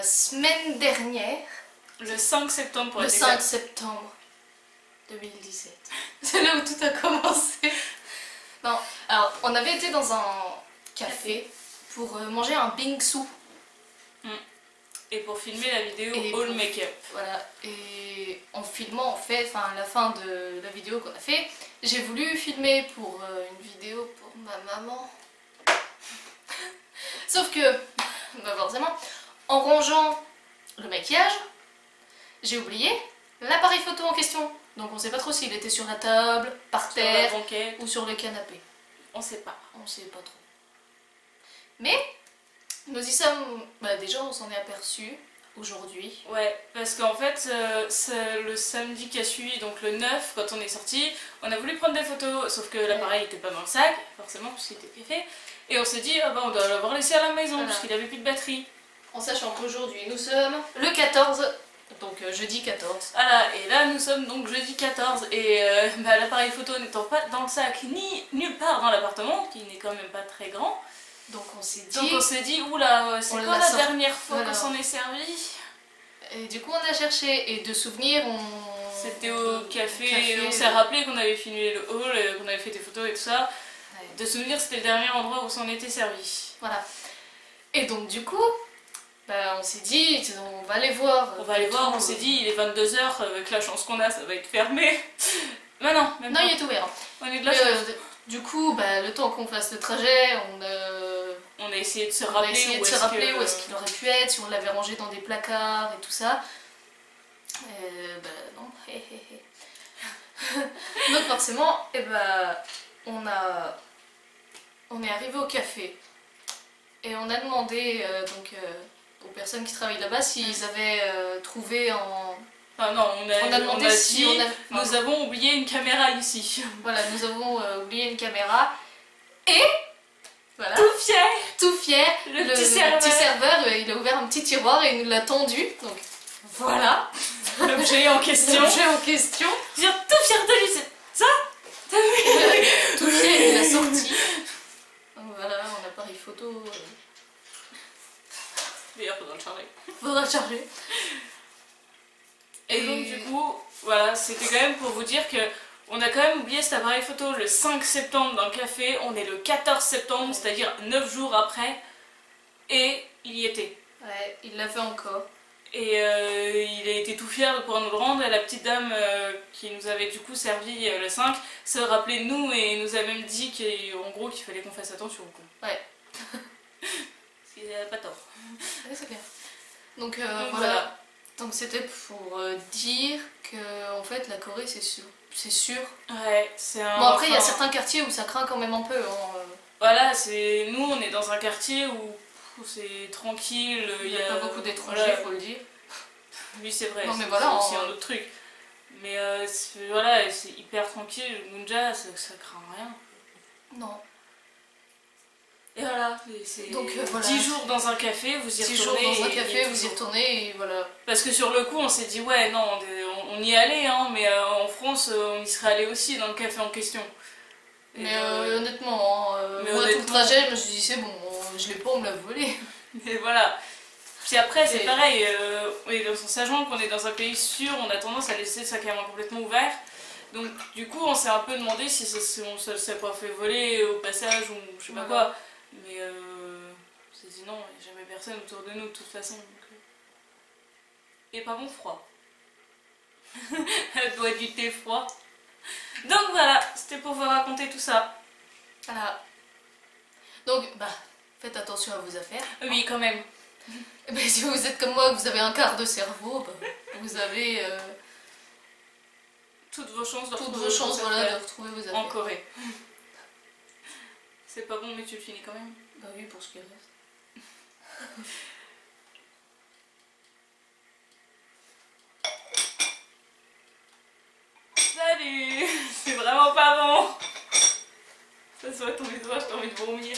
semaine dernière. Le 5 septembre pour Le être 5 exact. septembre 2017. C'est là où tout a commencé. Non, alors on avait été dans un café pour manger un bingsu. Et pour filmer la vidéo Et All pour- Make-up. Voilà, et en filmant en fait, enfin à la fin de la vidéo qu'on a fait, j'ai voulu filmer pour une vidéo pour ma maman. Sauf que, bah forcément, en rangeant le maquillage, j'ai oublié l'appareil photo en question. Donc on sait pas trop s'il était sur la table, par Sur la terre banquette, ou sur le canapé. on sait pas. On sait pas trop. Mais nous y sommes, bah déjà on s'en est aperçu aujourd'hui. Ouais, parce qu'en fait, c'est le samedi qui a suivi, donc le 9, quand on est sorti, on a voulu prendre des photos, sauf que l'appareil n'était pas dans le sac, forcément, puisqu'il était fait. Et on s'est dit, ah bah on doit l'avoir laissé à la maison, Voilà. puisqu'il avait plus de batterie. En sachant qu'aujourd'hui nous sommes le 14, donc jeudi 14. Voilà, et là nous sommes donc jeudi 14, et bah, l'appareil photo n'étant pas dans le sac, ni nulle part dans l'appartement, qui n'est quand même pas très grand. Donc on s'est Donc dit, on s'est dit, oula, c'est on quand l'a la sorti. dernière fois Voilà. qu'on s'en est servi? et du coup on a cherché, et de souvenirs on... C'était au café, on s'est rappelé qu'on avait filmé le hall, qu'on avait fait des photos et tout ça. Ouais. De souvenir, c'était le dernier endroit où on s'en était servi. Voilà. Et donc du coup, bah, on s'est dit, on va aller voir. On va aller voir, on s'est dit, il est 22h, avec la chance qu'on a, ça va être fermé. Mais non, même Non, pas. il est ouvert. On est de la chance. Du coup, bah, le temps qu'on fasse le trajet, On a essayé de se on a rappeler, essayé de se rappeler où est-ce qu'il aurait pu être, si on l'avait rangé dans des placards et tout ça. Bah non. Donc forcément, on est arrivé au café et on a demandé aux personnes qui travaillent là-bas s'ils avaient trouvé en... Enfin non, on On a demandé si dit, on avait... nous avons oublié une caméra ici. Voilà, nous avons oublié une caméra et voilà, Tout fier. tout fier, Le petit serveur. petit serveur, il a ouvert un petit tiroir et il nous l'a tendu. Donc voilà, L'objet en question. l'objet en question. Je veux dire, tout fier de lui, c'est ça. Tout fier, il l'a sorti. Donc voilà, en appareil photo, D'ailleurs, faudra le charger. faudra le charger. Et donc du coup, voilà, c'était quand même pour vous dire que on a quand même oublié cet appareil photo le 5 septembre dans le café, on est le 14 septembre, c'est-à-dire 9 jours après, et il y était. Ouais, il l'a fait encore. Et il a été tout fier de pouvoir nous le rendre, et la petite dame qui nous avait du coup servi le 5 se rappelait de nous et nous a même dit qu'en gros qu'il fallait qu'on fasse attention. Quoi. Ouais. Parce qu'il n'avait pas tort. Ouais, c'est clair. Donc Donc, voilà. Donc c'était pour dire que en fait la Corée c'est sûr. C'est sûr. Ouais, c'est un... Bon après il y a enfin, certains quartiers où ça craint quand même un peu. Voilà, c'est nous on est dans un quartier où c'est tranquille, Il n'y a pas beaucoup d'étrangers, voilà. faut le dire. Oui c'est vrai, Non, mais c'est voilà, aussi on- un autre truc. Mais voilà, c'est hyper tranquille, le Gunja, ça craint rien. Non. Et voilà, c'est Donc, voilà. 10 jours dans un café, vous y 6 jours retournez. dans un et café, vous y toujours- retournez et voilà. Parce que sur le coup on s'est dit ouais non, on y allait hein, mais en France on y serait allé aussi dans le café en question. Et, Mais honnêtement, mais moi tout le honnêtement- trajet, je me suis dit c'est bon, je l'ai pas, on me l'a volé. mais voilà. Puis après c'est Et- pareil, en sachant qu'on est dans un pays sûr, on a tendance à laisser sa caméra complètement ouverte. Donc du coup on s'est un peu demandé si on se s'est pas fait voler au passage ou je sais pas Voilà. quoi. Mais on s'est dit non, il n'y a jamais personne autour de nous de toute façon. Donc, et pas bon froid. Elle doit du thé froid. Donc voilà, c'était pour vous raconter tout ça. Voilà. Donc, bah, faites attention à vos affaires. Oui, quand même. Et ben, si vous êtes comme moi, que vous avez un quart de cerveau, bah, vous avez Toutes vos chances de toutes retrouver vos chances vos voilà, de affaires retrouver vos affaires. en Corée. C'est pas bon, mais tu le finis quand même. Bah oui, pour ce qui reste. Salut. C'est vraiment pas bon. Ça se voit ton visage, j'ai envie de vomir.